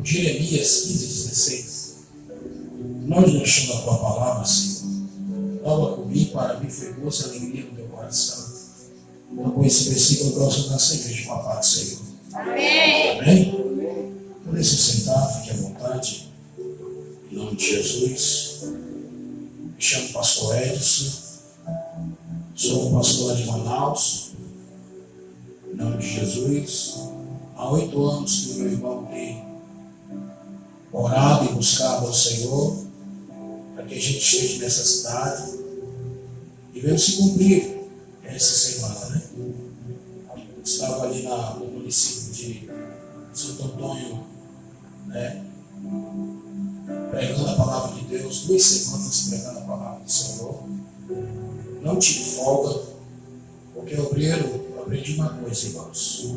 Jeremias 15:16. Nós deixamos a tua palavra, Senhor. Toma comigo, para mim foi gozo e alegria no meu coração. Eu com esse versículo eu gosto da igreja com a paz do Senhor. Amém. Amém? Por se sentar, fique à vontade. Em nome de Jesus. Me chamo pastor Edson. Sou um pastor lá de Manaus. Em nome de Jesus. Há 8 anos que o meu irmão tem orado e buscado ao Senhor para que a gente esteja nessa cidade e veio se cumprir essa semana, né? Estava ali no município de Santo Antônio, né? Pregando a palavra de Deus, 2 semanas pregando a palavra do Senhor. Não tive folga, porque obreiro, eu aprendi uma coisa, irmãos.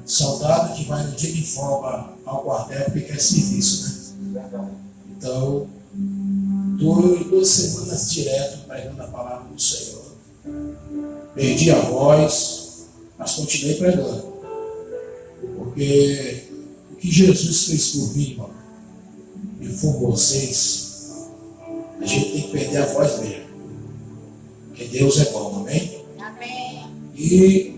Soldado que vai no dia de folga ao quartel porque quer serviço, né? Então, 2 semanas direto pregando a palavra do Senhor. Perdi a voz, mas continuei pregando. Porque o que Jesus fez por mim, irmão, e por vocês, a gente tem que perder a voz mesmo. Porque Deus é bom, amém? Amém. E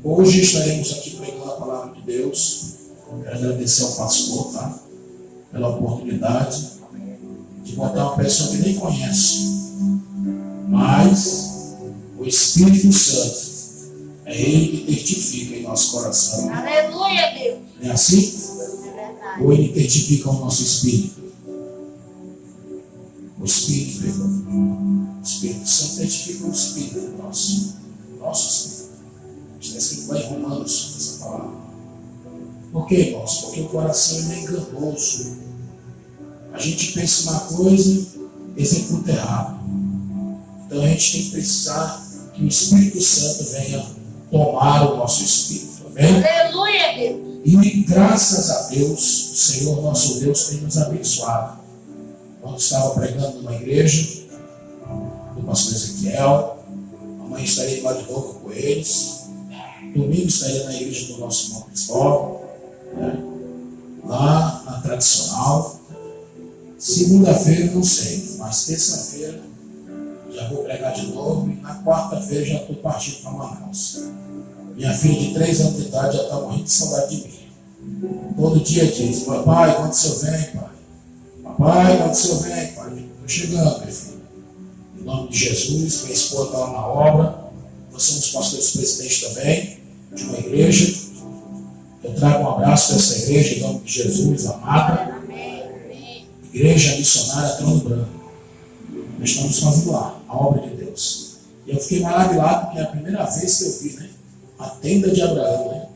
hoje estaremos aqui pregando a palavra de Deus. Quero agradecer ao pastor, tá? Pela oportunidade de botar uma pessoa que nem conhece. Mas o Espírito Santo é Ele que testifica em nosso coração. Aleluia, Deus. Não é assim? É verdade. Ou Ele testifica o nosso espírito? O Espírito, o Espírito Santo testifica o Espírito nosso Espírito. Está escrito lá em Romanos essa palavra. Por quê, irmãos? Porque o coração é enganoso. A gente pensa uma coisa e executa errado. Então a gente tem que precisar que o Espírito Santo venha tomar o nosso espírito. Amém? Aleluia, Deus. E graças a Deus, o Senhor nosso Deus tem nos abençoado. Quando estava pregando numa igreja, do pastor Ezequiel, amanhã estarei lá de novo com eles. Domingo estarei na igreja do nosso irmão Cristóvão, né? Lá na tradicional. Segunda-feira não sei, mas terça-feira já vou pregar de novo. E na quarta-feira já estou partindo para Manaus. Minha filha de 3 anos de idade já está morrendo de saudade de mim. Todo dia diz: papai, quando o senhor vem, pai? Papai, quando o senhor vem, pai? Estou chegando, meu filho. Em nome de Jesus, minha esposa está lá na obra. Nós somos pastores presidentes também de uma igreja. Eu trago um abraço dessa igreja em nome de Jesus, amada. Amém. Igreja Missionária Trono Branco. Nós estamos fazendo lá a obra de Deus. E eu fiquei maravilhado porque é a primeira vez que eu vi, né? A tenda de Abraão, né?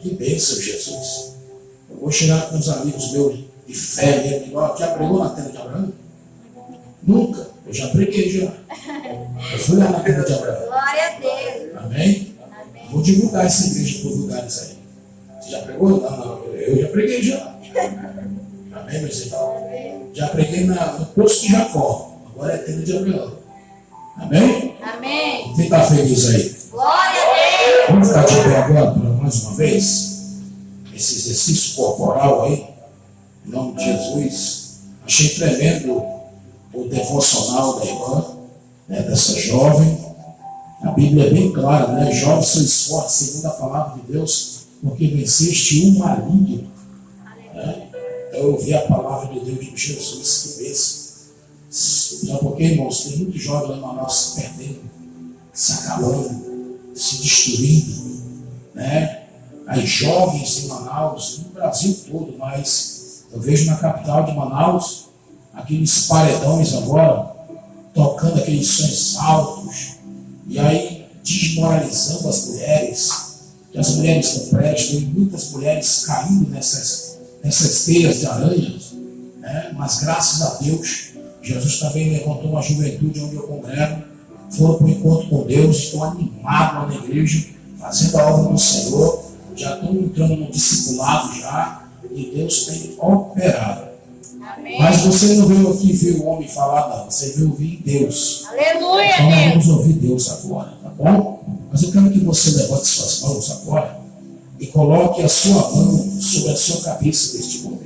Que bênção, Jesus. Eu vou chegar com uns amigos meus de fé mesmo, igual, já pregou na tenda de Abraão? Nunca. Eu já preguei já. Eu fui lá na tenda de Abraão. Glória a Deus. Amém? Amém. Vou divulgar essa igreja por lugares aí. Você já pregou? Não, eu já preguei já. Amém, meus irmãos? Já preguei no Poço de Jacó. Agora é a tenda de Abraão. Amém? Amém. Quem está feliz aí? Glória a Deus. Vamos ficar de pé agora, para mais uma vez. Esse exercício corporal aí, em nome de Jesus. Achei tremendo o devocional da irmã, né, dessa jovem. A Bíblia é bem clara, né? Jovem, sois fortes, segundo a palavra de Deus, porque venceste o maligno. Né? Então eu ouvi a palavra de Deus de Jesus, que bênção. Sabe por quê, irmãos? Tem muitos jovens lá em Manaus se perdendo, se acabando, se destruindo, né? As jovens em Manaus, no Brasil todo, mas eu vejo na capital de Manaus aqueles paredões agora, tocando aqueles sons altos, e aí desmoralizando as mulheres, que as mulheres não prestam, e muitas mulheres caindo nessas teias de aranhas, né? Mas graças a Deus, Jesus também levantou uma juventude onde eu congrego, foram para o encontro com Deus, estão animados lá na igreja, fazendo a obra do Senhor, já estão entrando no discipulado já, e Deus tem operado. Amém. Mas você não veio aqui ver o homem falar, não, você veio ouvir Deus. Aleluia, Então nós Deus. vamos ouvir Deus agora, tá bom? Mas eu quero que você levante suas mãos agora e coloque a sua mão sobre a sua cabeça neste momento.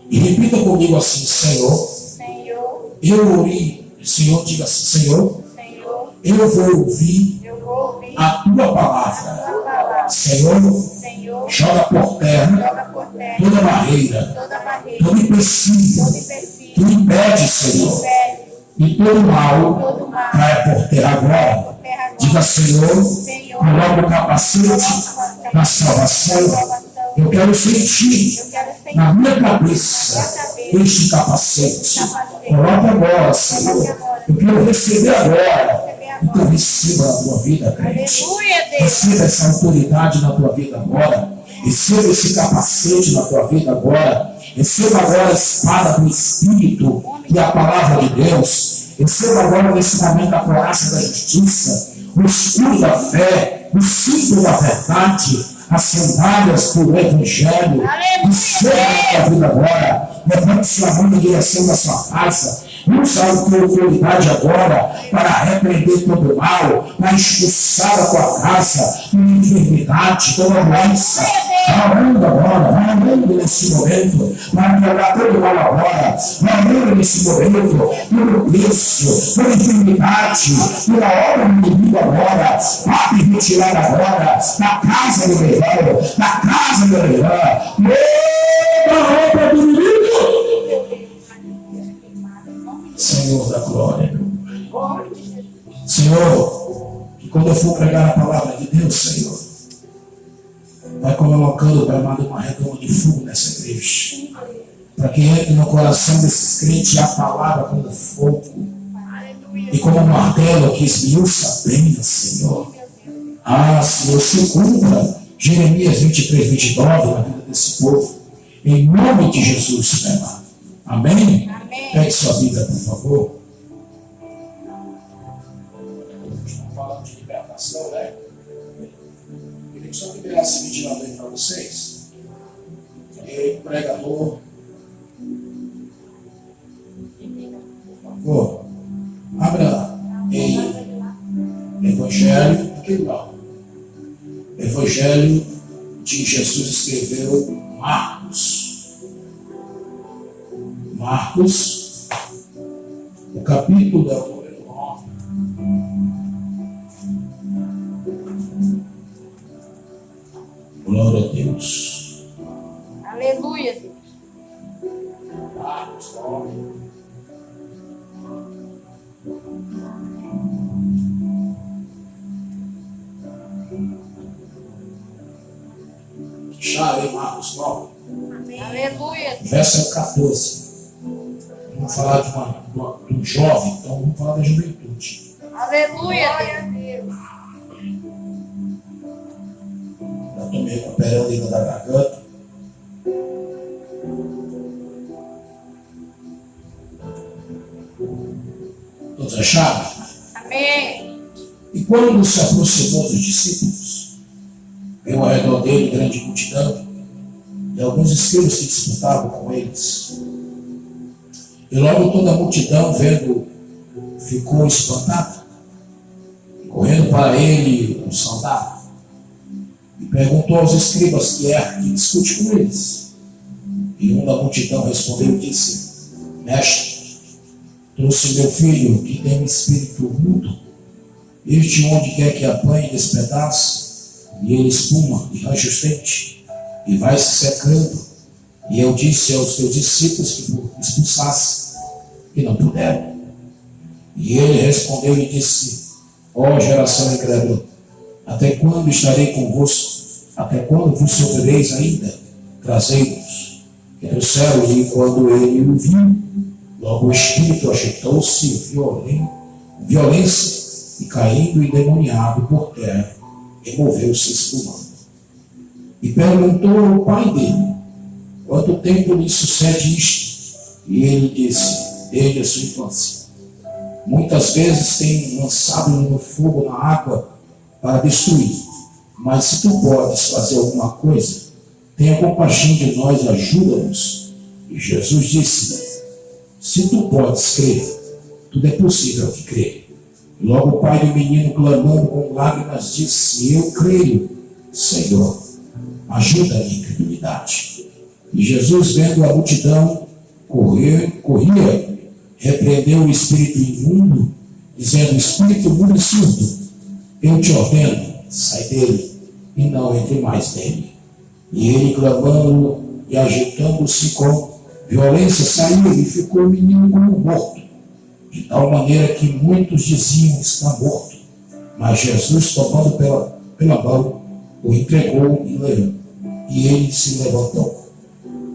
E repita comigo assim: Senhor, Senhor, eu ouvi. Senhor, diga assim: Senhor, Senhor, eu vou ouvir eu vou ouvir a tua palavra. tua palavra. Senhor, Senhor, joga por terra joga por terra toda barreira, toda barreira, todo empecilho todo que empecilho, impede, Senhor, impede, e todo mal todo mal, caia por terra agora. por terra agora. Diga: Senhor, Senhor, coloca o capacete da salvação. Eu quero sentir eu quero sentir na minha cabeça este capacete. Coloca agora, Senhor. Eu quero receber agora. Então receba na tua vida, crente. Aleluia, Deus. Receba essa autoridade na tua vida agora. Receba esse capacete na tua vida agora. Receba agora a espada do Espírito e a palavra de Deus. Receba agora nesse momento a coraça da justiça, o escudo da fé, o cinto da verdade, as sandálias do Evangelho. Receba na tua vida agora. Levante sua mão em direção da sua casa. Usa a tua autoridade agora para repreender todo mal, para expulsar da tua casa toda enfermidade, toda doença. Orando agora, orando nesse momento, para quebrar todo mal agora, orando nesse momento, todo vício, toda enfermidade, toda obra do inimigo agora, pode retirar agora, da casa do leão, da casa do leão, toda obra do inimigo. Senhor da glória, meu Pai. Senhor, que quando eu for pregar a palavra de Deus, Senhor, vai colocando, Pai amado, uma redoma de fogo nessa igreja, para que entre no coração desses crentes a palavra como fogo e como um martelo que esmiuça bem, Senhor. Ah, Senhor, se cumpra Jeremias 23, 29 na vida desse povo, em nome de Jesus, Pai amado. Amém? Pegue sua Bíblia, por favor. Estamos falando de libertação, né? Eu queria só liberar esse ventilador aí para vocês. E pregador, por favor, abra em Evangelho, aquele lá. Evangelho de Jesus escreveu Marcos. Marcos, o capítulo da número 9. Glória a Deus. Aleluia, Deus. Marcos 9. Chave Marcos 9. Aleluia, Deus. Verso 14. Vamos falar de um jovem, então vamos falar da juventude. Aleluia, Deus. Já estou me recuperando ainda da garganta. Todos acharam? Amém. E quando se aproximou dos discípulos, veio ao redor dele grande multidão e alguns escribas que disputavam com eles. E logo toda a multidão, vendo, ficou espantada, correndo para ele, o saudaram, e perguntou aos escribas que discute com eles. E um da multidão respondeu e disse: Mestre, trouxe meu filho que tem um espírito mudo, este onde quer que apanhe e despedace, e ele espuma e range os dentes, e vai se secando. E eu disse aos teus discípulos que expulsasse, e não puderam. E ele respondeu e disse: Ó geração incrédula, até quando estarei convosco? Até quando vos sofrereis ainda? Trazei-vos. E trouxeram-lhe, e quando ele o viu, logo o espírito agitou-se, violência, e caindo endemoniado por terra, removeu-se espumando. E perguntou ao pai dele: Quanto tempo lhe sucede isto? E ele disse: Desde a sua infância. Muitas vezes tem lançado-lhe no fogo, na água, para destruir. Mas se tu podes fazer alguma coisa, tenha compaixão de nós e ajuda-nos. E Jesus disse: Se tu podes crer, tudo é possível que crê. E logo o pai do menino, clamando com lágrimas, disse: Eu creio, Senhor, ajuda a minha incredulidade. E Jesus, vendo a multidão corria, repreendeu o espírito imundo, dizendo: espírito imundo e surdo, eu te ordeno, sai dele, e não entre mais nele. E ele, clamando e agitando-se com violência, saiu e ficou o menino como morto, de tal maneira que muitos diziam: está morto. Mas Jesus, tomando pela mão, o entregou e ele se levantou.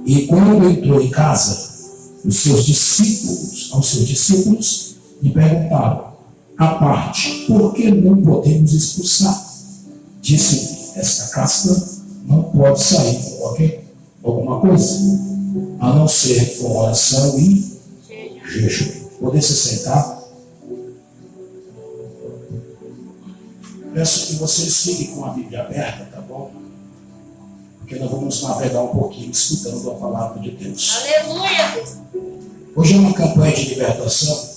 E quando entrou em casa, aos seus discípulos lhe perguntaram à parte: por que não podemos expulsar? Disse-lhe: esta casta não pode sair com alguma coisa, a não ser com oração e jejum. Poder se sentar. Peço que vocês fiquem com a Bíblia aberta, tá bom? Porque nós vamos navegar um pouquinho escutando a palavra de Deus. Aleluia. Hoje é uma campanha de libertação,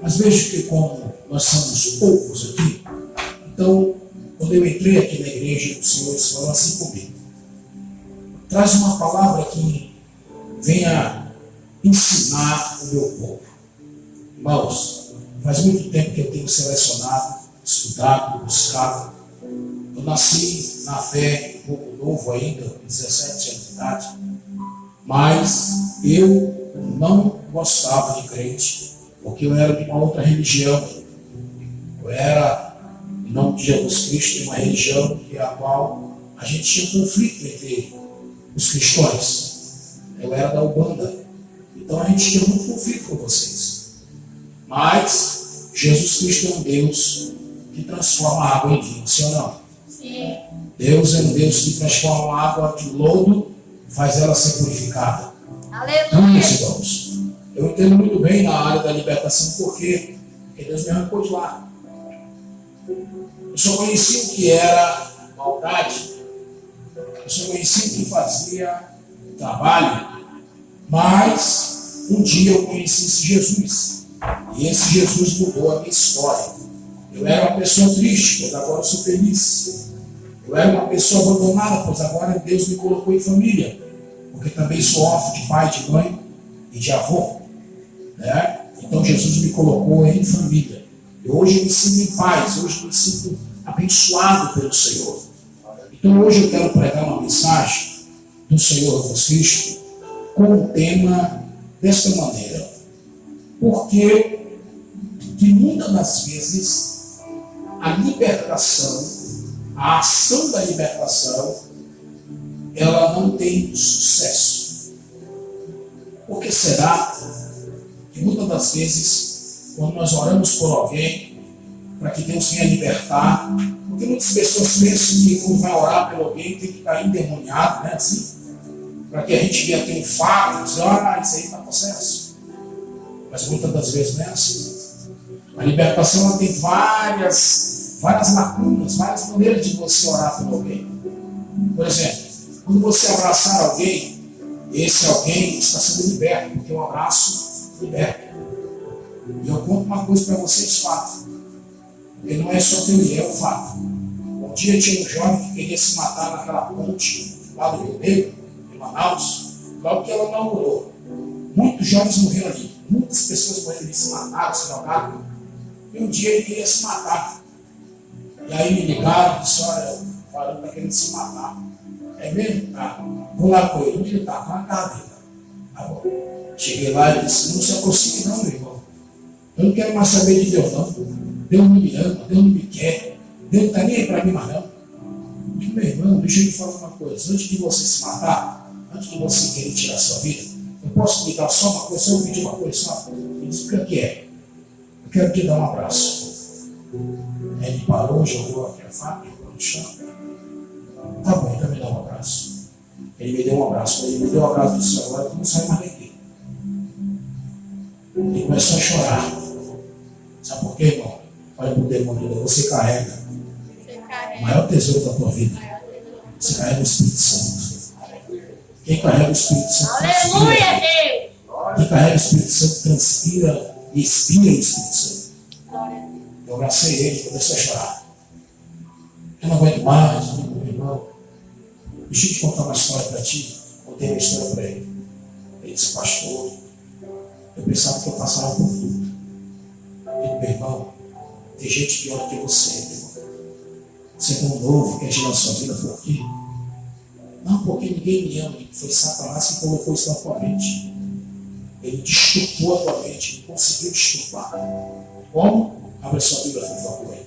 mas vejo que como nós somos poucos aqui, então, quando eu entrei aqui na igreja, o Senhor falou assim comigo: traz uma palavra que venha ensinar o meu povo. Irmãos, faz muito tempo que eu tenho selecionado, estudado, buscado. Eu nasci na fé, um pouco novo ainda, 17 anos de idade, mas eu não gostava de crente, porque eu era de uma outra religião. Eu era, em nome de Jesus Cristo, de uma religião que a qual a gente tinha conflito entre os cristãos. Eu era da Umbanda, então a gente tinha muito conflito com vocês. Mas Jesus Cristo é um Deus que transforma a água em vinho, sim ou não? Sim. Deus é um Deus que transforma a água de lodo, faz ela ser purificada. Aleluia. Meus irmãos, eu entendo muito bem na área da libertação, porque Deus me arrancou de lá. Eu só conheci o que era maldade, eu só conheci o que fazia trabalho, mas um dia eu conheci esse Jesus, e esse Jesus mudou a minha história. Eu era uma pessoa triste, pois agora eu sou feliz. Eu era uma pessoa abandonada, pois agora Deus me colocou em família, porque também sou órfão de pai, de mãe e de avô, né? Então Jesus me colocou em família. E hoje eu me sinto em paz, hoje eu me sinto abençoado pelo Senhor. Então hoje eu quero pregar uma mensagem do Senhor Jesus Cristo com o tema desta maneira: porque que muitas das vezes a libertação, a ação da libertação, ela não tem sucesso. Por que será que muitas das vezes, quando nós oramos por alguém, para que Deus venha libertar, porque muitas pessoas pensam que quando vai orar por alguém tem que estar endemoniado, né? Assim, para que a gente venha ter um fato, dizer: isso aí está possesso. Mas muitas das vezes não é assim. A libertação ela tem várias lacunas, várias maneiras de você orar por alguém. Por exemplo, quando você abraçar alguém, esse alguém está sendo liberto, porque um abraço liberta. E eu conto uma coisa para vocês, fato, porque não é só teoria, é um fato. Um dia tinha um jovem que queria se matar naquela ponte lá do Rio Negro, em Manaus, logo que ela inaugurou. Muitos jovens morreram ali, muitas pessoas morreram ali, se mataram, se jogaram. E um dia ele queria se matar. E aí me ligaram e disseram: olha, o Varão está querendo se matar. É mesmo? Tá. Vou lá com ele. Onde ele está? Está na casa dele. Tá bom. Cheguei lá e disse: não se aproxime não, meu irmão. Eu não quero mais saber de Deus, não. Deus não me ama, Deus não me quer. Deus não está nem aí para mim mais, não. Eu disse: meu irmão, deixa eu te falar uma coisa. Antes de você se matar, antes de você querer tirar a sua vida, eu posso me dar só uma coisa, só eu pedir uma coisa só? Ele disse: o que é? Eu quero te dar um abraço. Aí ele parou, jogou aqui a faca, jogou no chão. Tá bom, então me dá um abraço. Ele me deu um abraço. Ele me deu um abraço e disse: agora tu não sai mais daqui. Ele começou a chorar. Sabe por quê, irmão? Olha para o demônio, você carrega o maior tesouro da tua vida. Você carrega o Espírito Santo. Quem carrega o Espírito Santo? Aleluia, Deus. Quem carrega o Espírito Santo transpira e expira o Espírito Santo. Eu abracei ele e comecei a chorar. Eu não aguento mais, Deixa eu te contar uma história para ti. Contei uma história para ele. Ele disse, pastor, eu pensava que eu passava por tudo. Eu digo, meu irmão, tem gente pior que você, meu irmão. Você é tão novo, quer tirar a sua vida por quê? Não, porque ninguém me ama. Foi Satanás que colocou isso na tua mente. Ele destupou a tua mente, ele conseguiu destupar. Como? Abre sua Bíblia, por favor.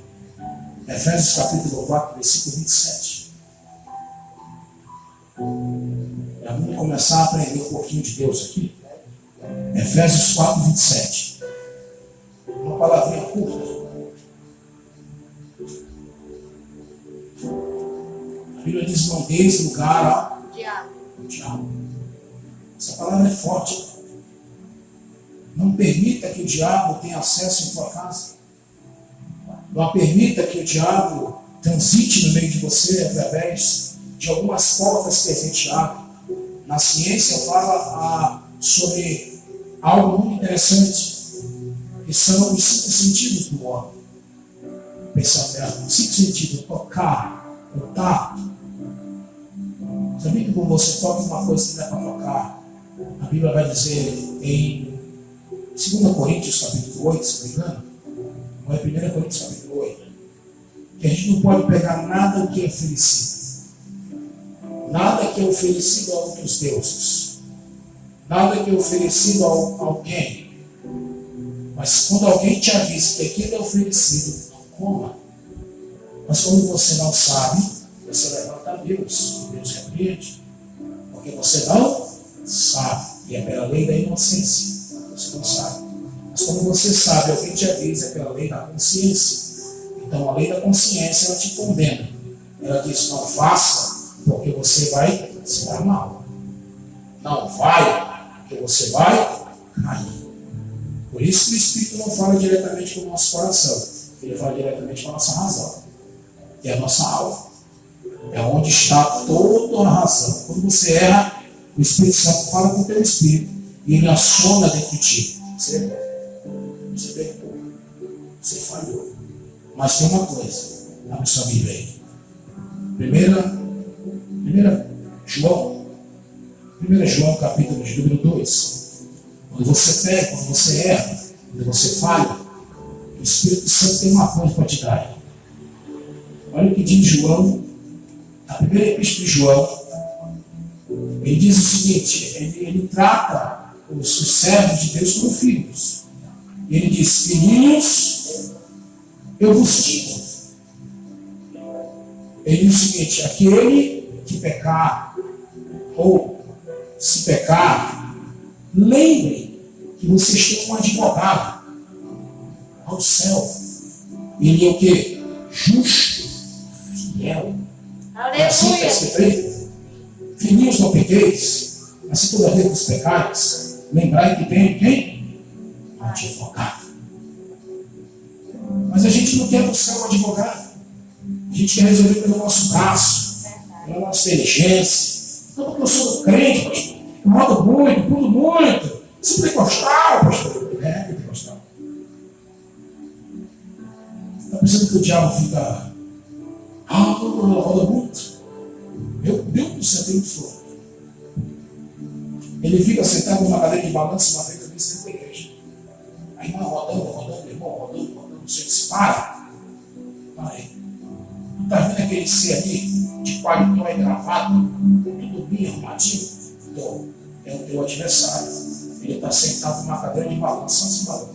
Efésios capítulo 4, versículo 27. Vamos começar a aprender um pouquinho de Deus aqui. Efésios 4, 27. Uma palavrinha curta. A Bíblia diz, não deis lugar ao diabo. Essa palavra é forte. Não permita que o diabo tenha acesso em tua casa. Não permita que o diabo transite no meio de você através de algumas portas que a gente abre. Na ciência fala sobre algo muito interessante, que são os 5 sentidos do homem. Pensamento, 5 sentidos, tocar, o tato. Sabia que quando você toca uma coisa que não é para tocar, a Bíblia vai dizer em 2 Coríntios capítulo 8, se não me engano, ou é 1 Coríntios capítulo 8, que a gente não pode pegar nada que é oferecido. Nada que é oferecido a outros deuses. Nada que é oferecido a alguém. Mas quando alguém te avisa que aquilo é oferecido, não coma. Mas quando você não sabe, você levanta a Deus. Deus repreende. Porque você não sabe. E é pela lei da inocência. Você não sabe. Mas quando você sabe, alguém te avisa, é pela lei da consciência. Então a lei da consciência, ela te condena. Ela diz, não faça, porque você vai se dar mal. Não vai, porque você vai cair. Por isso que o Espírito não fala diretamente com o nosso coração. Ele fala diretamente com a nossa razão. Que é a nossa alma. É onde está toda a razão. Quando você erra, o Espírito Santo fala com o teu espírito e ele assona dentro de ti. Você errou. Você pecou. Você falhou. Mas tem uma coisa. Abre sua Bíblia aí. Primeira João, capítulo de número 2. Quando você peca, quando você erra, quando você falha, o Espírito Santo tem uma coisa para te dar. Olha o que diz João, a primeira epístola de João. Ele diz o seguinte, ele trata os servos de Deus como filhos. E ele diz, filhinhos, eu vos digo. Ele diz o seguinte, aquele que pecar, ou se pecar, lembre que vocês têm um advogado ao céu. Ele é o quê? Justo, fiel. É assim que está escrito aí. Filhinhos, não pequeis, mas se todavia vos pecais, lembrai que tem quem? Um advogado. Mas a gente não quer buscar um advogado. A gente quer resolver pelo nosso braço, pela nossa inteligência. Não porque eu sou crente, pastor. Eu rodo muito, pulo muito. Sou pentecostal, pastor. É, pentecostal. Está pensando que o diabo fica... roda muito. Meu Deus do céu, tem muito fogo. Ele fica sentado numa cadeira de balanço, uma vez dentro da igreja. Aí irmão rodando, irmão rodando. Você disse, para aí. Não está vendo aquele ser ali, de paletó e gravata, tudo bem armadinho? Então, é o teu adversário. Ele está sentado numa cadeira de balanço, assim, balão,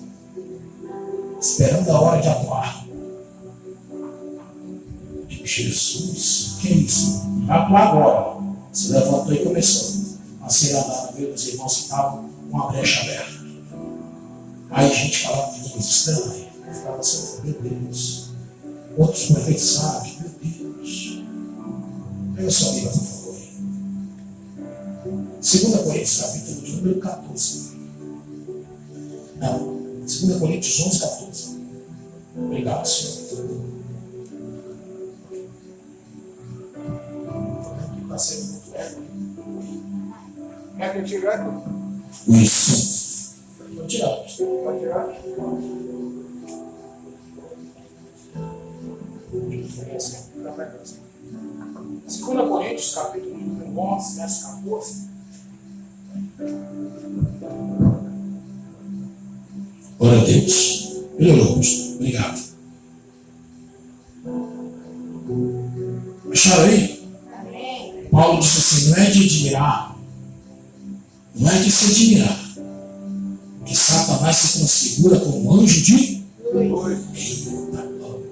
esperando a hora de atuar. Jesus, que é isso? Vai atuar agora. Se levantou e começou a ser andado, viu os irmãos que estavam com a brecha aberta. Aí a gente falava de coisa estranha. Eu ficava assim, meu Deus. Outros profetizavam, meu Deus. Pega sua Bíblia, por favor. 2 Coríntios, capítulo de número 14. Não, 2 Coríntios 11, 14. Obrigado, Senhor. Está sendo muito eco. Quer que eu tire o eco? Isso. Vou tirar. Pode tirar? 2 Coríntios, capítulo número 11, verso 14. Glória a Deus. Melhorou, pastor. Obrigado. Acharam aí? Amém. Paulo disse assim, não é de admirar, não é de se admirar, que Satanás se transfigura como anjo de Luz. Eita glória.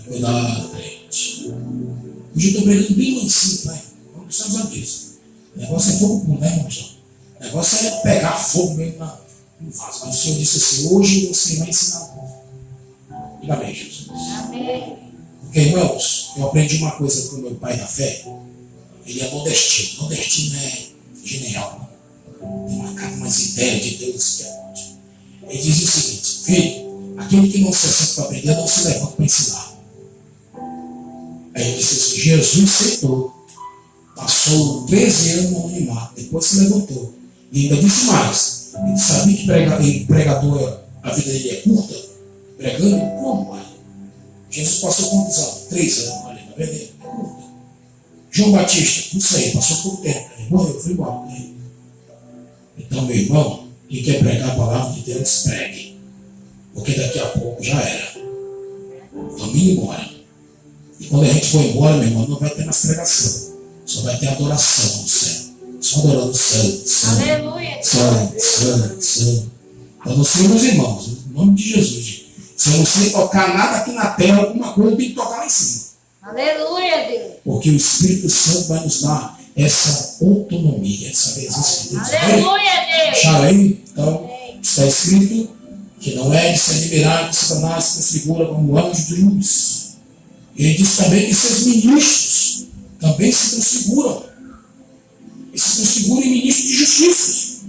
Cuidado, crente. Hoje eu estou pregando bem mansinho, pai. Não precisamos disso. O negócio é fogo puro, né, irmão? O negócio é pegar fogo mesmo no vaso. Mas o Senhor disse assim, hoje você vai ensinar o povo. Diga bem, Jesus. Amém. Porque, irmãos, eu aprendi uma coisa com o meu pai da fé. Ele é nordestino. Nordestino é genial. Tem umas ideias de Deus que é ótimo. Ele diz o seguinte, filho, aquele que não se assenta para aprender, não se levanta para ensinar. Aí ele disse assim, Jesus sentou, passou 13 anos no anonimato, depois se levantou. E ainda disse mais, ele sabia que pregador, a vida dele é curta, pregando como, pai? Jesus passou quantos anos? 3 anos, olha, na verdade, é curta. João Batista, não sei, passou pouco tempo, ele morreu, foi embora. Né? Então, meu irmão, quem quer pregar a palavra de Deus, pregue. Porque daqui a pouco já era. Então, indo embora. E quando a gente for embora, meu irmão, não vai ter mais pregação. Só vai ter adoração no céu. Só adorando o santo. Aleluia. Santo. Eu não sei, meus irmãos, em nome de Jesus. Se eu não sei tocar nada aqui na terra, alguma coisa eu tenho que tocar lá em cima. Aleluia, Deus. Porque o Espírito Santo vai nos dar essa autonomia, essa presença de Deus. Aleluia, Deus. Acharam aí? Então, está escrito que não é de se admirar que Satanás se configura como anjo de luz. Ele diz também que seus ministros também se transfiguram. Eles se transfiguram em ministros de justiça.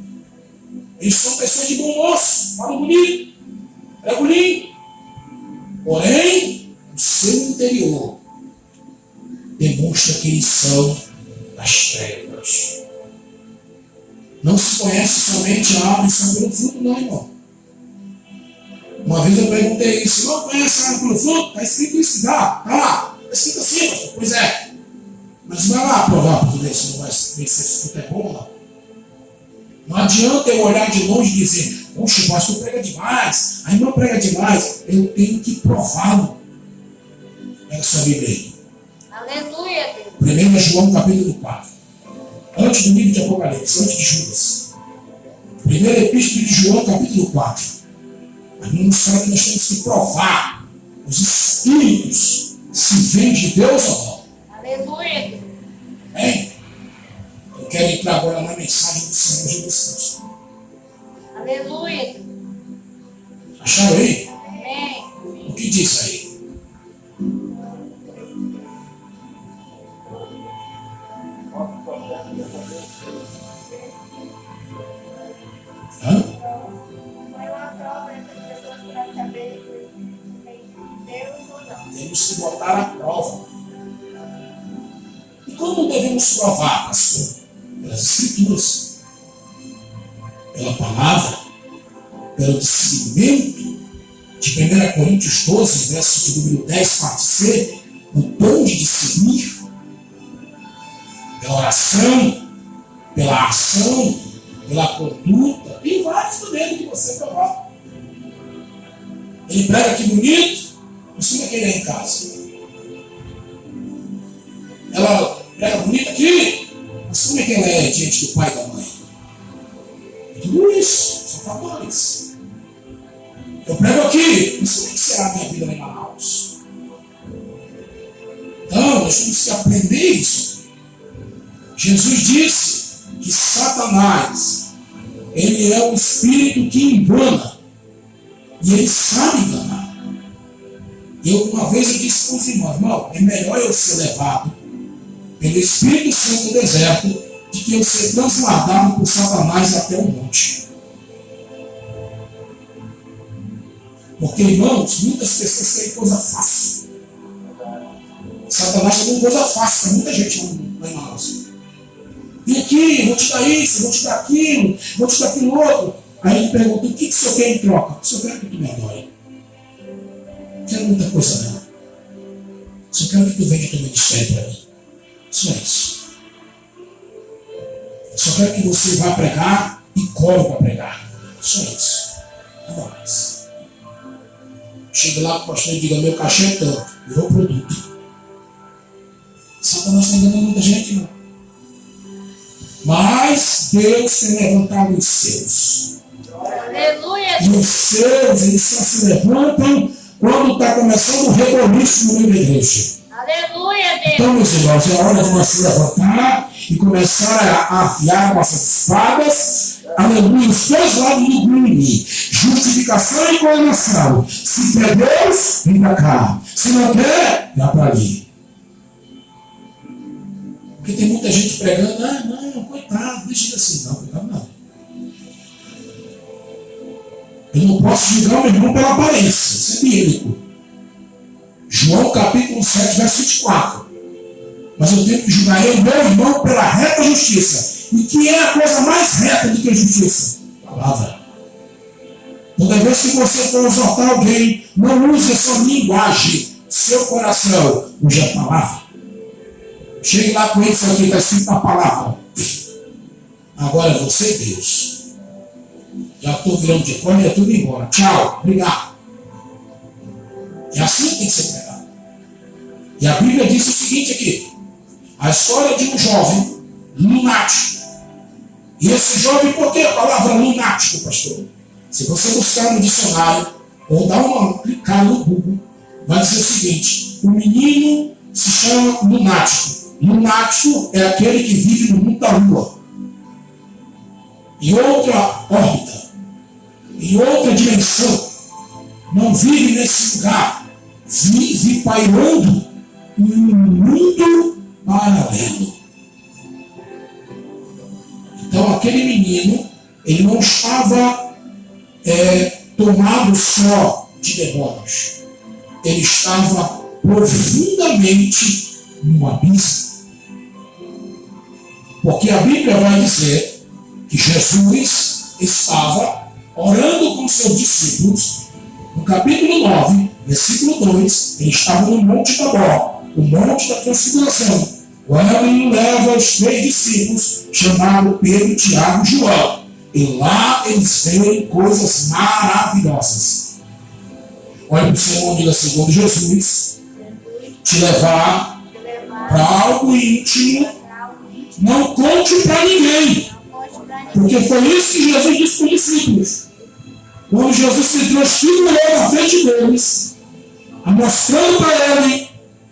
Eles são pessoas de bom moço, falam bonito, pregam limpo. Porém, o seu interior demonstra que eles são das trevas. Não se conhece somente a árvore só pelo fruto, não, irmão. Uma vez eu perguntei isso, não conhece a árvore pelo fruto? Está escrito isso, dá, está lá. Está escrito assim, pastor. Pois é. Mas vai lá provar para tu ver se não vai ver se esse fruto é bom ou não. Não adianta eu olhar de longe e dizer, poxa, o pastor prega demais, a irmã prega demais. Eu tenho que prová-lo. Pega sua Bíblia aí. Aleluia, Deus. 1 João capítulo 4. Antes do livro de Apocalipse, antes de Judas. Primeira epístola de João capítulo 4. A Bíblia nos fala que nós temos que provar os espíritos se vêm de Deus ou não. Aleluia, Deus. Bem, eu quero entrar agora na mensagem do Senhor Jesus Cristo. Aleluia, Deus. Acharam aí? Amém. O que diz aí? Hã? Foi uma prova entre as pessoas para saber se tem Deus ou não. Temos que botar a prova. E como devemos provar, pastor? Pelas Escrituras, pela palavra, pelo discernimento de 1 Coríntios 12, verso de número 10, parte C, o dom de discernir, pela oração, pela ação, pela conduta, tem vários maneiras de você provar. Ele prega que bonito, mas como é que ele é em casa? Ela prega bonito aqui, mas como é que ela é diante do pai e da mãe? Tudo isso, são fatores. Eu prego aqui, mas como é que será a minha vida lá em Manaus? Então, nós temos que aprender isso. Jesus disse que Satanás, ele é um espírito que engana. E ele sabe enganar. Uma vez eu disse para os irmãos, irmão, é melhor eu ser levado pelo Espírito Santo do deserto de que eu ser transladado por Satanás até o monte. Porque, irmãos, muitas pessoas querem coisa fácil. Satanás tem coisa fácil para muita gente lá em Manaus. Vem aqui, vou te dar isso, vou te dar aquilo, vou te dar aquilo outro. Aí ele pergunta, o que o senhor quer em troca? O senhor quer que tu me adore? Não quero muita coisa não. Só quero que tu venha teu ministério para mim. Só isso. Só quero que você vá pregar e corre para pregar. Só isso. Nada mais. Chega lá para o pastor e diga, meu cachê é tanto, virou produto. Satanás está enganando muita gente, não. Mas Deus tem levantado os seus. Aleluia. E os seus, eles só se levantam quando está começando o reboliço no meio da igreja. Aleluia, Deus. Então, meus irmãos, é hora de nós se levantar e começar a afiar nossas espadas. Aleluia, os dois lados do crime. Justificação e condenação. Se quer Deus, vem para cá. Se não quer, vá para ali. Porque tem muita gente pregando, não, coitado, deixa ele assim. Não, coitado não. Eu não posso julgar o meu irmão pela aparência, isso é bíblico. João capítulo 7, verso 24. Mas eu tenho que julgar eu, meu irmão, pela reta justiça. E que é a coisa mais reta do que a justiça? Palavra. Toda vez que você for exortar alguém, não use a sua linguagem, seu coração, use a palavra. Chegue lá com isso aqui, está escrito na palavra. Agora é você, Deus. Já estou virando de cor e é tudo embora. Tchau, obrigado. É assim que tem que ser pregado. E a Bíblia diz o seguinte aqui. A história de um jovem lunático. E esse jovem, por que a palavra lunático, pastor? Se você buscar no dicionário, ou dar uma clicada no Google, vai dizer o seguinte. O menino se chama lunático. Lunático é aquele que vive no mundo da lua. Em outra órbita. Em outra dimensão. Não vive nesse lugar. Vive pairando em um mundo paralelo. Então aquele menino, ele não estava tomado só de demônios. Ele estava profundamente no abismo. Porque a Bíblia vai dizer que Jesus estava orando com seus discípulos. No capítulo 9, versículo 2, ele estava no Monte Tabor, o Monte da Transfiguração. Quando ele leva os 3 discípulos, chamados Pedro, Tiago e João. E lá eles veem coisas maravilhosas. Olha para o Senhor, diga, segundo Jesus, te levar para algo íntimo. Não conte para ninguém. Porque foi isso que Jesus disse para os discípulos. Quando Jesus se transfigurou na frente deles, mostrando para ele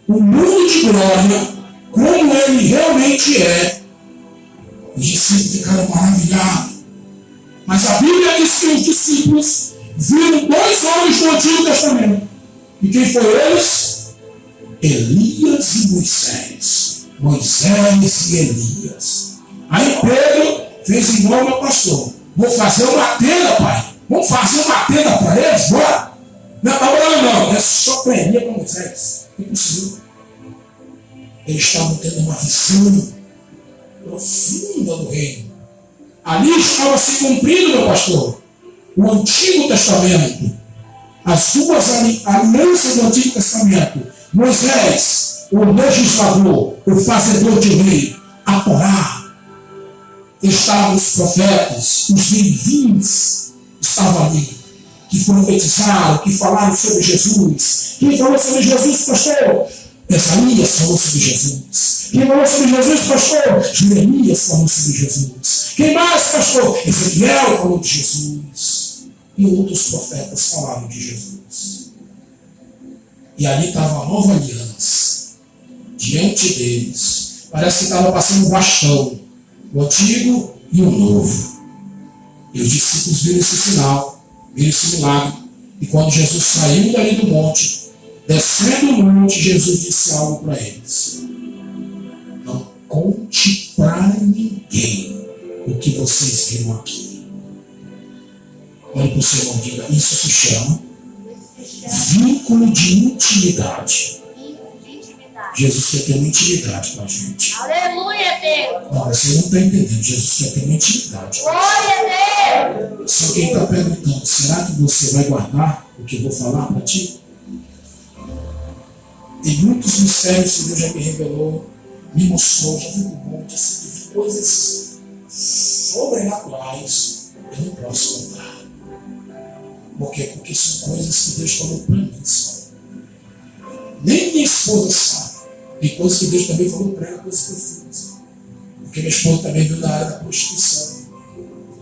o mundo de glória, como ele realmente é, os discípulos ficaram maravilhados. Mas a Bíblia diz que os discípulos viram 2 homens do Antigo Testamento. E quem foi eles? Elias e Moisés. Moisés e Elias. Aí Pedro fez em nome ao pastor. Vou fazer uma tenda, pai. Vamos fazer uma tenda para eles, bora? Não, não. É só para Elias e para Moisés. Impossível. Eles estavam tendo uma visão profunda do reino. Ali estava se cumprindo, meu pastor, o Antigo Testamento. As 2 alianças do Antigo Testamento. Moisés, o legislador, o fazedor de lei, a Torá. Estavam os profetas, os levitas estavam ali, que profetizaram, que falaram sobre Jesus. Quem falou sobre Jesus, pastor? Isaías falou sobre Jesus. Quem falou sobre Jesus, pastor? Jeremias falou sobre Jesus. Quem mais, pastor? Ezequiel falou de Jesus. E outros profetas falaram de Jesus. E ali estava a nova aliança diante deles. Parece que estava passando um bastão, o antigo e o novo. E os discípulos viram esse sinal, viram esse milagre. E quando Jesus saiu dali do monte, descendo o monte, Jesus disse algo para eles. Não conte para ninguém o que vocês viram aqui. Olhe para o seu irmão e diga, isso se chama vínculo de intimidade. Jesus quer ter uma intimidade com a gente. Aleluia, Deus. Não, você não está entendendo. Jesus quer ter uma intimidade. Glória a Deus. Só quem está perguntando, será que você vai guardar o que eu vou falar para ti? Tem muitos mistérios que Deus já me revelou, me mostrou, já vi um monte assim, de coisas sobrenaturais. Eu não posso contar. Por quê? Porque são coisas que Deus falou para mim só. Nem minha esposa sabe. Tem coisas que Deus também falou para ela, coisas que eu fiz. Porque minha esposa também veio da área da prostituição.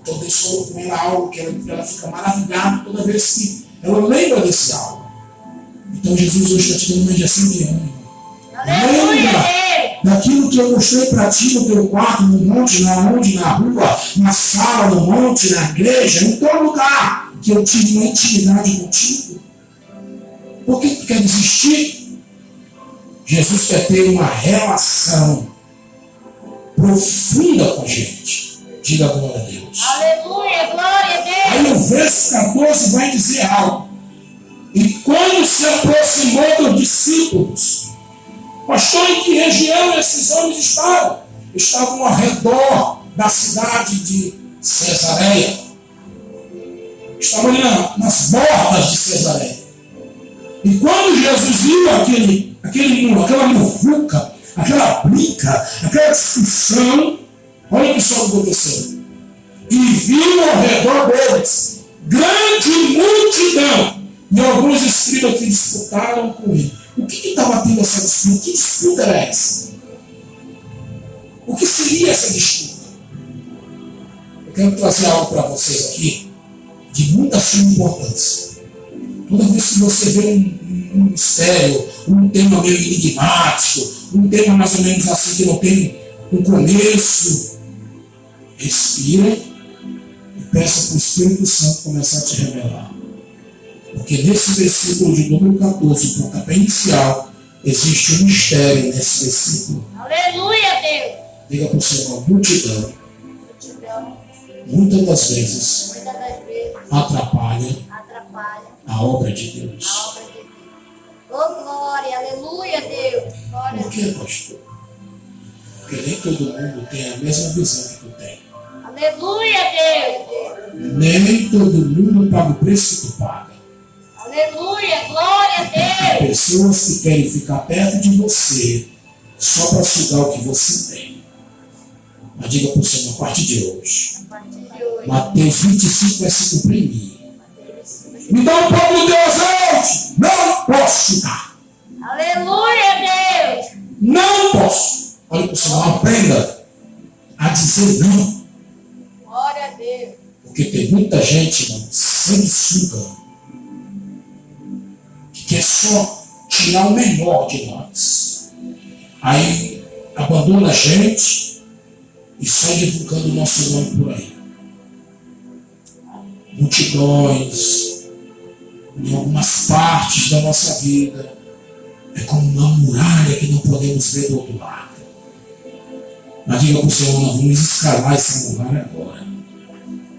Então Deus falou com ela algo que ela fica maravilhada toda vez que ela lembra desse algo. Então Jesus hoje está te dando uma injeção de ânimo. Lembra daquilo que eu mostrei para ti no teu quarto, no monte, na rua, na sala, no monte, na igreja, em todo lugar que eu tive uma intimidade contigo. Por que tu quer desistir? Jesus quer ter uma relação profunda com a gente. Diga glória a Deus. Aleluia, glória a Deus. Aí o verso 14 vai dizer algo. E quando se aproximou dos discípulos, pastor, em que região esses homens estavam? Estavam ao redor da cidade de Cesareia. Estavam ali nas bordas de Cesareia. E quando Jesus viu aquele muro, aquela muvuca, aquela briga, aquela discussão, olha o que só aconteceu. E viu ao redor deles grande multidão. E alguns escribas que disputaram com ele. O que estava tendo essa disputa? Que disputa era essa? O que seria essa disputa? Eu quero trazer algo para vocês aqui de muita suma importância. Toda vez que você vê um mistério, um tema meio enigmático, um tema mais ou menos assim que não tem um começo, respira e peça para o Espírito Santo começar a te revelar. Porque nesse versículo de número 14, o pontapé inicial, existe um mistério nesse versículo. Aleluia, Deus. Diga para o Senhor, multidão, muitas das vezes, atrapalha a obra de Deus. A obra de Deus. Oh, glória, aleluia, Deus. Glória a Por que, pastor? Porque nem todo mundo tem a mesma visão que tu tem. Aleluia, Deus. Nem todo mundo paga o preço que tu paga. Aleluia, glória a Há Deus. pessoas que querem ficar perto de você só para sugar o que você tem. Mas diga para o Senhor, a partir de hoje, A partir de hoje, Mateus 25 vai se cumprir em mim. Me dá um pouco do teu azeite. Não posso dar. aleluia, Deus. Não posso. Olha para o Senhor, aprenda a dizer não. Glória a Deus. Porque tem muita gente, mano, sanguessuga, que quer só tirar o melhor de nós. Aí abandona a gente e sai divulgando o nosso nome por aí. Multidões, em algumas partes da nossa vida, é como uma muralha que não podemos ver do outro lado. Mas diga para o Senhor, nós vamos escalar essa muralha agora.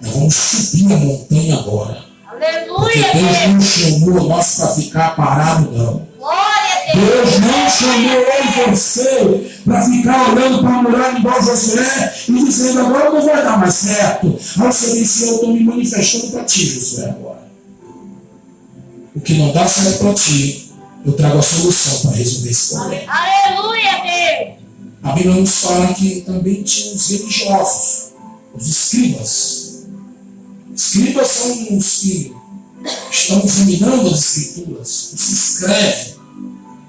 Nós vamos subir a montanha agora. Porque Aleluia, Deus Deus. não chamou nós para ficar parado, não. Glória a Deus. Deus não chamou eu e você para ficar olhando para a muralha igual Josué e dizendo, agora não vai dar mais certo. Aí você disse, eu estou me manifestando para ti, Josué, agora. O que não dá certo para ti, eu trago a solução para resolver esse problema. Aleluia, Deus. A Bíblia nos fala que também tinha os religiosos, os escribas. Escribas são os que estão examinando as escrituras, os que escrevem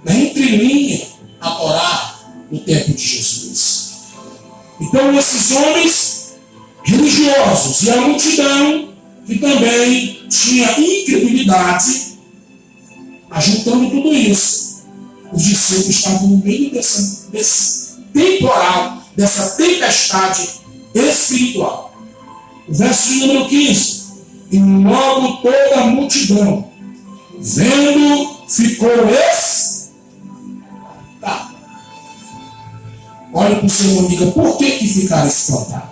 na entrelinha a Torá no tempo de Jesus. Então esses homens religiosos e a multidão que também tinha incredulidade, ajuntando tudo isso, os discípulos estavam no meio desse temporal, dessa tempestade espiritual. O verso de número 15. E logo toda a multidão, vendo, ficou espantada. Olha para o Senhor e diga, por que ficaram espantados?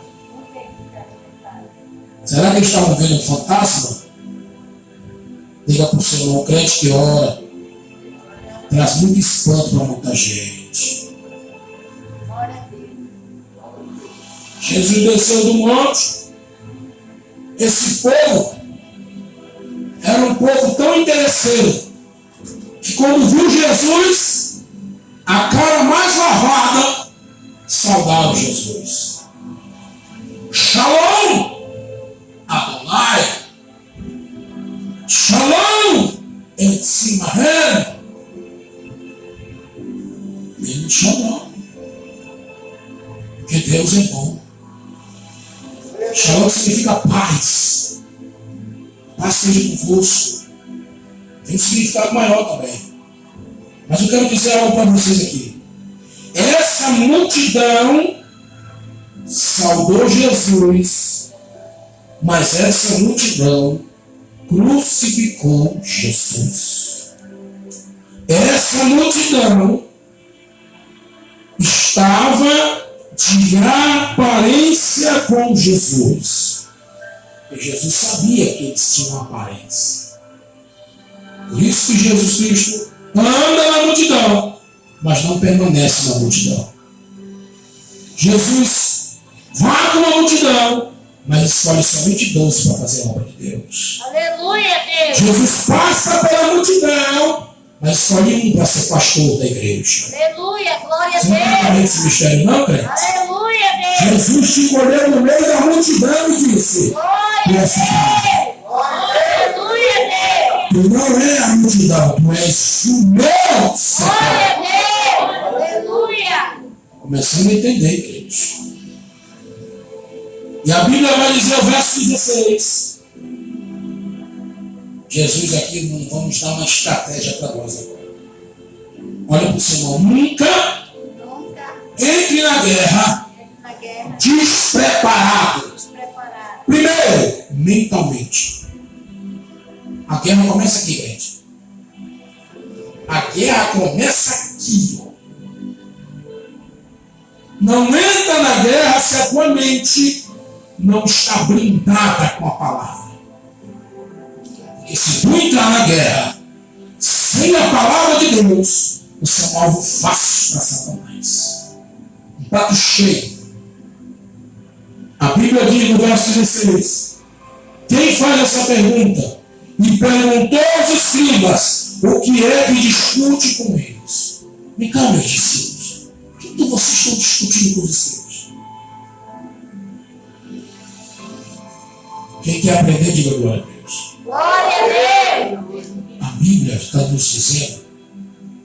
Será que eles estavam vendo um fantasma? Diga para o Senhor, o crente que ora traz muito espanto para muita gente. Jesus desceu do monte. Esse povo era um povo tão interesseiro que quando viu Jesus, a cara mais lavada, saudaram Jesus. Shalom, Adonai. Shalom, Etzimahem. Ele Shalom. Porque Deus é bom. Shalom significa paz. Paz seja convosco. Tem um significado maior também. Mas eu quero dizer algo para vocês aqui. Essa multidão saudou Jesus, mas essa multidão crucificou Jesus. Essa multidão estava de aparência com Jesus. E Jesus sabia que eles tinham aparência. Por isso que Jesus Cristo anda na multidão, mas não permanece na multidão. Jesus vai com a multidão, mas escolhe somente 12 para fazer a obra de Deus. Aleluia, Deus. Jesus passa pela multidão, mas escolhe um para ser pastor da igreja. Aleluia, glória a Você não está Deus. esse mistério, não, crente? Aleluia, Deus. Jesus te escolheu no meio da multidão e disse: Glória a Deus. Aleluia, Deus. tu não é a multidão, tu és o meu Glória Senhor. a Deus. Aleluia. Começando a entender, queridos. E a Bíblia vai dizer o verso 16. Jesus aqui não vamos dar uma estratégia para nós agora. Olha para o seu irmão. Nunca Nunca entre na guerra na guerra despreparado. despreparado. Primeiro, mentalmente. A guerra começa aqui, gente. A guerra começa aqui. Ó. Não entra na guerra se a tua mente não está blindada com a palavra. Porque se tu entrar na guerra sem a palavra de Deus, você é um alvo fácil para Satanás. Um prato cheio. A Bíblia diz no verso 16: quem faz essa pergunta? E perguntou aos escribas o que é que discute com eles. Me cá, meus discípulos, o que vocês estão discutindo com os escribas? Quem quer aprender, diga glória a Deus. Glória a Deus. A Bíblia está nos dizendo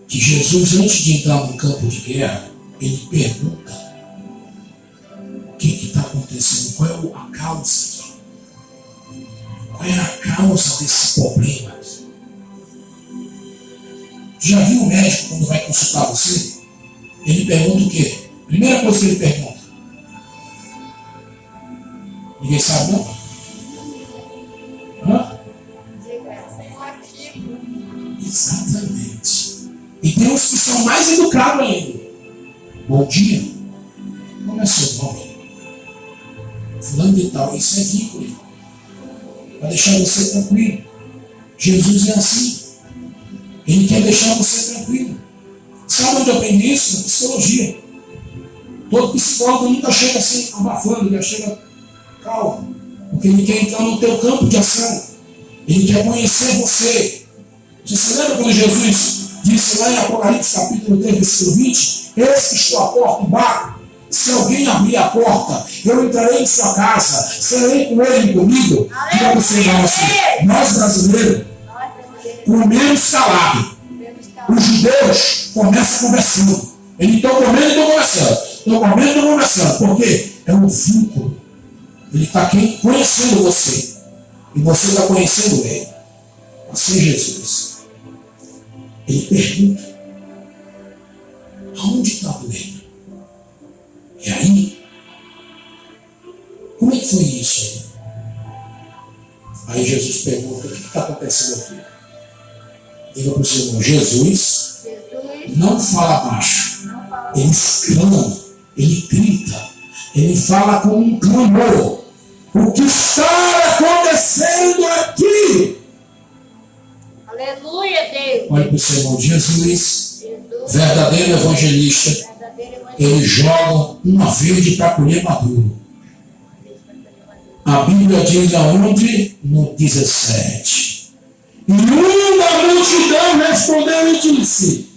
que Jesus, antes de entrar no campo de guerra, ele pergunta o que está acontecendo, qual é a causa. Qual é a causa desse problema? Já viu o médico quando vai consultar você? Ele pergunta o quê? Primeira coisa que ele pergunta. Ninguém sabe não? Hã? Exatamente. E tem uns que são mais educados ainda. Bom dia. Como é seu nome? Fulano de tal. Isso é vínculo. Para deixar você tranquilo. Jesus é assim. Ele quer deixar você tranquilo. Sabe onde eu aprendi isso? Na psicologia. Todo psicólogo nunca chega assim abafando, ele chega calmo. Porque ele quer entrar no teu campo de ação. Ele quer conhecer você. Você se lembra quando Jesus disse lá em Apocalipse capítulo 3, versículo 20? Eis que estou à porta e bato. Se alguém abrir a porta, eu entrarei em sua casa, serei com ele e comigo. Diga para você, assim, nós brasileiros comemos calado. Os judeus começam conversando. Eles estão comendo e estão conversando. Estão comendo e estão conversando. Por quê? É um vínculo. Ele está conhecendo você. E você está conhecendo ele. Assim Jesus. Ele pergunta: aonde está doendo? E aí? Como é que foi isso aí? Aí Jesus pergunta: o que está acontecendo aqui? Diga para o seu irmão: Jesus não fala baixo. Ele exclama, ele grita, ele fala com um clamor. O que está acontecendo aqui? Aleluia, Deus. Olha para o seu irmão: Jesus, verdadeiro evangelista, ele joga uma verde para colher maduro. A Bíblia diz aonde? No 17. E uma multidão respondeu e disse: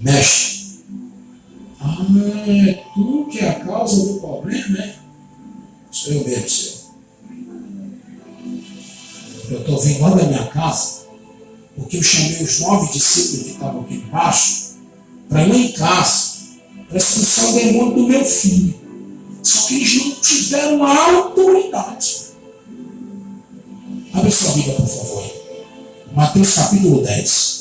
Mestre, Ah, é tu que é a causa do problema, né? Sou eu mesmo, Senhor. Eu estou vindo lá da minha casa, porque eu chamei os 9 discípulos que estavam aqui embaixo, para ir lá em casa, para expulsar o demônio do meu filho. Só que eles não tiveram a autoridade. Abre sua Bíblia, por favor. Mateus capítulo 10.